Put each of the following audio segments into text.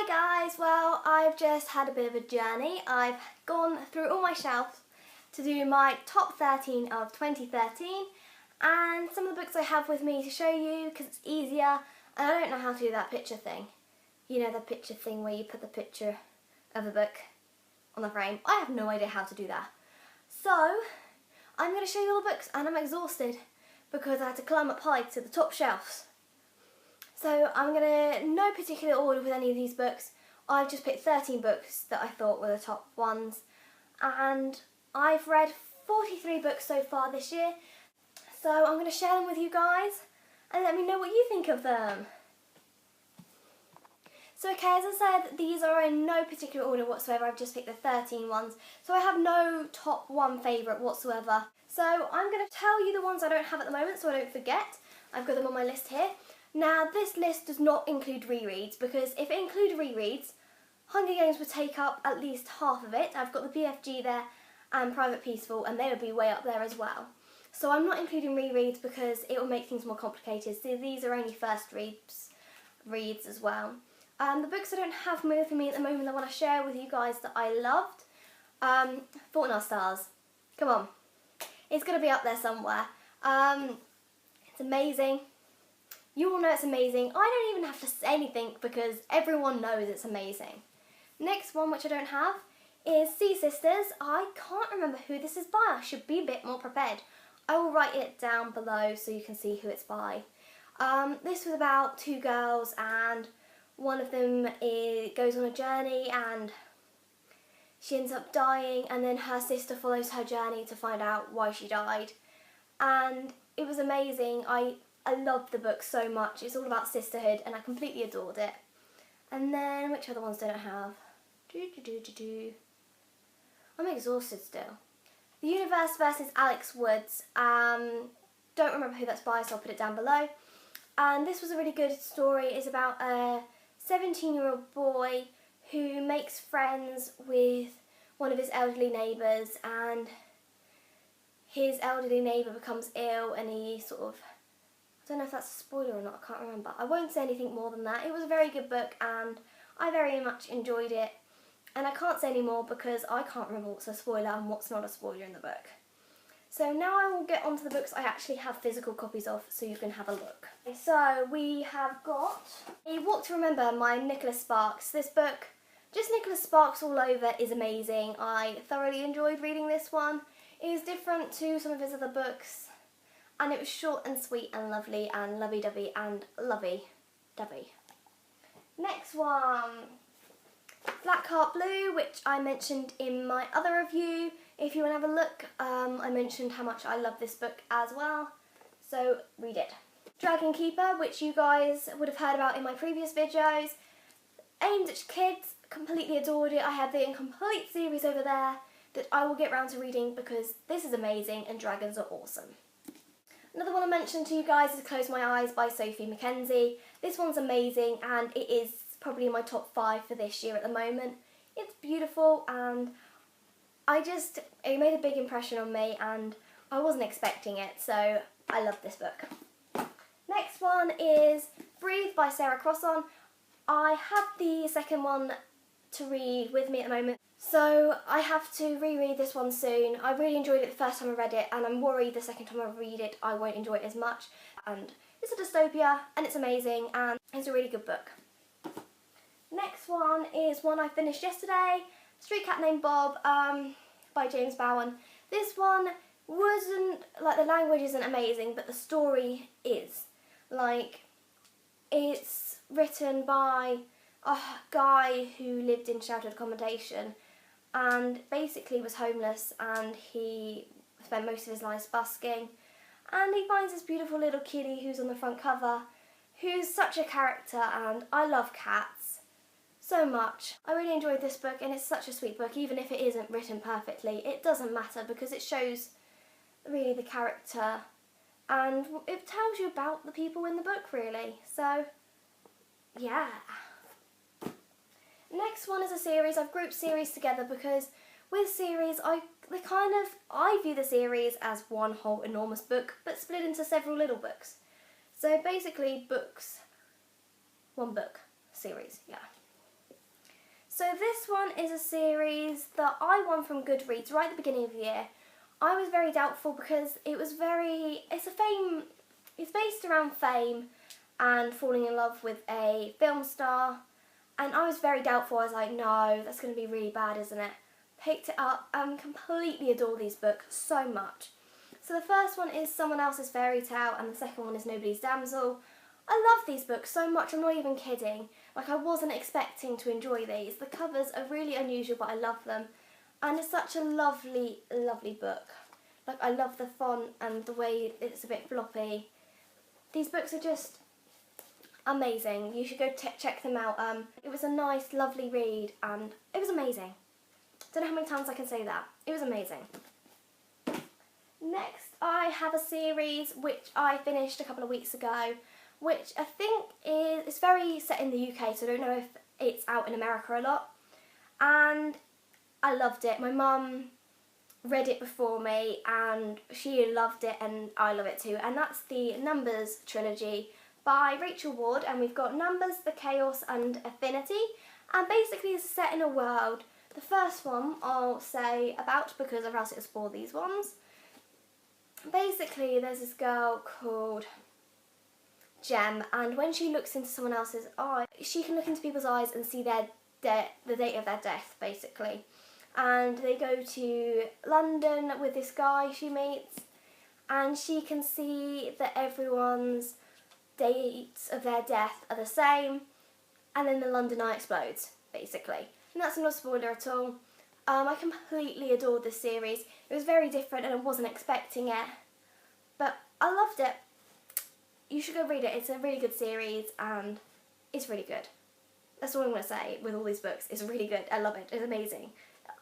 Hi guys, well I've just had a bit of a journey. I've gone through all my shelves to do my top 13 of 2013 and some of the books I have with me to show you because it's easier and I don't know how to do that picture thing. You know, the picture thing where you put the picture of a book on the frame. I have no idea how to do that. So I'm going to show you all the books and I'm exhausted because I had to climb up high to the top shelves. So I'm going to, no particular order with any of these books. I've just picked 13 books that I thought were the top ones. And I've read 43 books so far this year. So I'm going to share them with you guys and let me know what you think of them. So okay, as I said, these are in no particular order whatsoever. I've just picked the 13 ones. So I have no top one favourite whatsoever. So I'm going to tell you the ones I don't have at the moment so I don't forget. I've got them on my list here. Now, this list does not include rereads because if it included rereads, Hunger Games would take up at least half of it. I've got the BFG there and Private Peaceful and they would be way up there as well. So I'm not including rereads because it will make things more complicated. So these are only first reads as well. The books I don't have with me at the moment I want to share with you guys that I loved. Fault in Our Stars. Come on. It's going to be up there somewhere. It's amazing. You all know it's amazing. I don't even have to say anything because everyone knows it's amazing. Next one, which I don't have, is Sea Sisters. I can't remember who this is by. I should be a bit more prepared. I will write it down below so you can see who it's by. This was about two girls and one of them goes on a journey and she ends up dying and then her sister follows her journey to find out why she died. And it was amazing. I loved the book so much. It's all about sisterhood and I completely adored it. And then, which other ones don't I have? I'm exhausted still. The Universe versus Alex Woods. Don't remember who that's by, so I'll put it down below. And this was a really good story. It's about a 17-year-old boy who makes friends with one of his elderly neighbours and his elderly neighbour becomes ill and he sort of, I don't know if that's a spoiler or not, I can't remember. I won't say anything more than that. It was a very good book and I very much enjoyed it. And I can't say any more because I can't remember what's a spoiler and what's not a spoiler in the book. So now I will get on to the books I actually have physical copies of so you can have a look. So we have got A Walk to Remember by Nicholas Sparks. This book, just Nicholas Sparks all over, is amazing. I thoroughly enjoyed reading this one. It is different to some of his other books. And it was short and sweet and lovely and lovey-dovey and lovey-dovey. Next one, Black Heart Blue, which I mentioned in my other review. If you want to have a look, I mentioned how much I love this book as well. So read it. Dragon Keeper, which you guys would have heard about in my previous videos. Aimed at kids, completely adored it. I have the incomplete series over there that I will get round to reading because this is amazing and dragons are awesome. Another one I mentioned to you guys is Close My Eyes by Sophie Mackenzie. This one's amazing and it is probably in my top 5 for this year at the moment. It's beautiful and it made a big impression on me and I wasn't expecting it, so I love this book. Next one is Breathe by Sarah Crossan. I have the second one to read with me at the moment. So I have to reread this one soon. I really enjoyed it the first time I read it and I'm worried the second time I read it I won't enjoy it as much. And it's a dystopia and it's amazing and it's a really good book. Next one is one I finished yesterday, Street Cat Named Bob by James Bowen. This one wasn't, like the language isn't amazing but the story is. Like, it's written by a guy who lived in sheltered accommodation and basically was homeless and he spent most of his life busking and he finds this beautiful little kitty who's on the front cover who's such a character and I love cats so much. I really enjoyed this book and it's such a sweet book even if it isn't written perfectly. It doesn't matter because it shows really the character and it tells you about the people in the book really. So yeah. Next one is a series. I've grouped series together because with series I view the series as one whole enormous book but split into several little books. So basically books, one book series, yeah. So this one is a series that I won from Goodreads right at the beginning of the year. I was very doubtful because it's based around fame and falling in love with a film star, and I was very doubtful. I was like, no, that's going to be really bad, isn't it? Picked it up and completely adore these books so much. So the first one is Someone Else's Fairy Tale and the second one is Nobody's Damsel. I love these books so much, I'm not even kidding. Like, I wasn't expecting to enjoy these. The covers are really unusual, but I love them. And it's such a lovely, lovely book. Like, I love the font and the way it's a bit floppy. These books are just amazing. You should go check them out. It was a nice, lovely read and it was amazing. Don't know how many times I can say that. It was amazing. Next, I have a series which I finished a couple of weeks ago, which I think it's very set in the UK, so I don't know if it's out in America a lot. And I loved it. My mum read it before me and she loved it and I love it too. And that's the Numbers trilogy by Rachel Ward, and we've got Numbers, The Chaos and Affinity. And basically it's set in a world. The first one I'll say about because or else it'll spoil these ones. Basically there's this girl called Jem, and when she looks into someone else's eye, she can look into people's eyes and see the date of their death, basically. And they go to London with this guy she meets, and she can see that everyone's dates of their death are the same, and then the London Eye explodes, basically. And that's not a spoiler at all. I completely adored this series. It was very different and I wasn't expecting it, but I loved it. You should go read it. It's a really good series and it's really good. That's all I'm going to say with all these books. It's really good. I love it. It's amazing.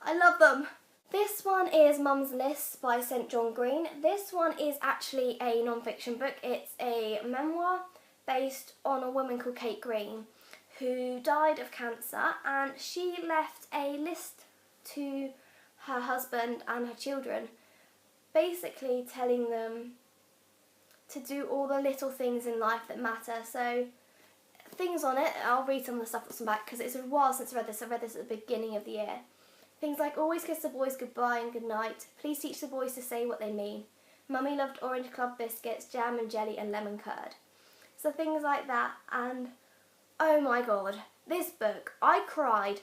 I love them. This one is Mum's List by St John Green. This one is actually a non-fiction book. It's a memoir based on a woman called Kate Green who died of cancer, and she left a list to her husband and her children, basically telling them to do all the little things in life that matter. So things on it, I'll read some of the stuff that's on back because it's a while since I read this. I read this at the beginning of the year. Things like always kiss the boys goodbye and good night. Please teach the boys to say what they mean. Mummy loved Orange Club biscuits, jam and jelly and lemon curd. So things like that. And oh my god, this book, I cried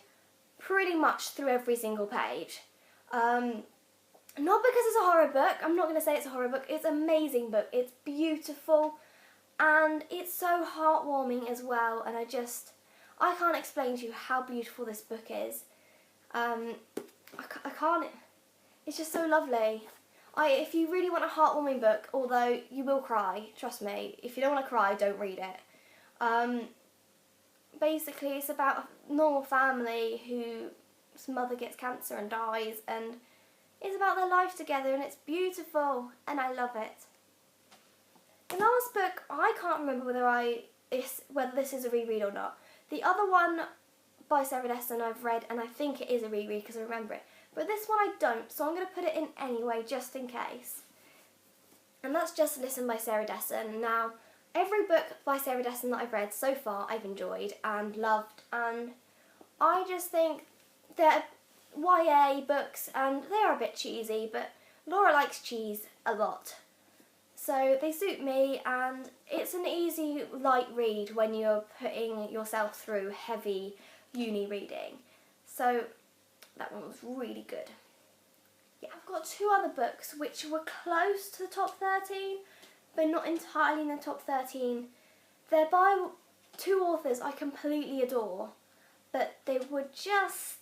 pretty much through every single page. Not because it's a horror book, I'm not going to say it's a horror book, it's an amazing book, it's beautiful and it's so heartwarming as well, and I can't explain to you how beautiful this book is. I can't, it's just so lovely. If you really want a heartwarming book, although you will cry, trust me, if you don't want to cry, don't read it. Basically it's about a normal family whose mother gets cancer and dies, and it's about their life together and it's beautiful and I love it. The last book, I can't remember whether this is a reread or not. The other one by Sarah Desson I've read and I think it is a reread because I remember it. But this one I don't, so I'm going to put it in anyway just in case. And that's Just Listen by Sarah Desson. Now, every book by Sarah Desson that I've read so far I've enjoyed and loved, and I just think they're YA books and they're a bit cheesy, but Laura likes cheese a lot. So they suit me and it's an easy, light read when you're putting yourself through heavy uni reading. So that one was really good. Yeah, I've got two other books which were close to the top 13, but not entirely in the top 13. They're by two authors I completely adore, but they were just...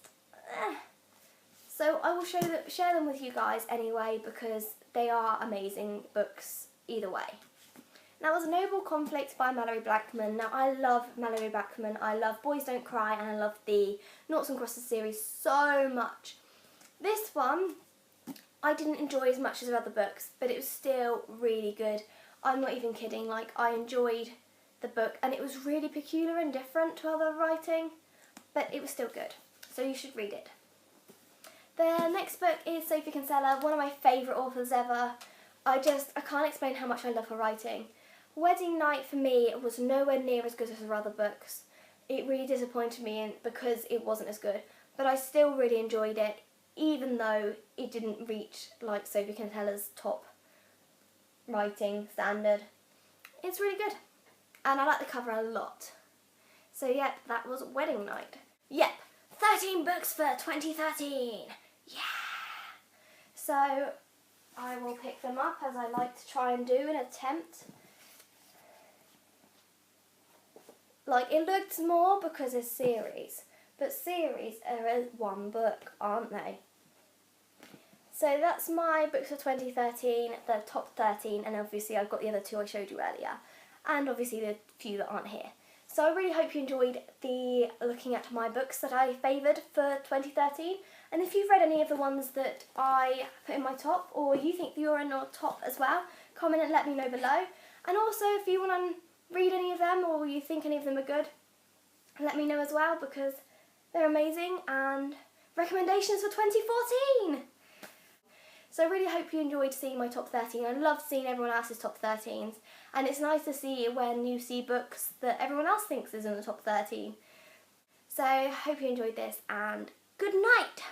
So I will share them with you guys anyway because they are amazing books either way. Now, was Noble Conflict by Malorie Blackman. Now, I love Malorie Blackman. I love Boys Don't Cry and I love the Noughts and Crosses series so much. This one I didn't enjoy as much as the other books, but it was still really good. I'm not even kidding, like I enjoyed the book and it was really peculiar and different to other writing, but it was still good, so you should read it. The next book is Sophie Kinsella, one of my favourite authors ever. I can't explain how much I love her writing. Wedding Night for me was nowhere near as good as her other books. it really disappointed me because it wasn't as good. But I still really enjoyed it, even though it didn't reach like Sophie Kintella's top writing standard. It's really good, and I like the cover a lot. So yep, that was Wedding Night. Yep, 13 books for 2013. Yeah! So I will pick them up, as I like to try and do an attempt. Like, it looks more because it's series, but series are one book, aren't they? So that's my books for 2013, the top 13, and obviously I've got the other two I showed you earlier, and obviously the few that aren't here. So I really hope you enjoyed looking at my books that I favoured for 2013, and if you've read any of the ones that I put in my top, or you think you're in your top as well, comment and let me know below. And also if you want to read any of them, or you think any of them are good, let me know as well, because they're amazing, and recommendations for 2014! So I really hope you enjoyed seeing my top 13. I love seeing everyone else's top 13s. And it's nice to see when you see books that everyone else thinks is in the top 13. So I hope you enjoyed this, and good night!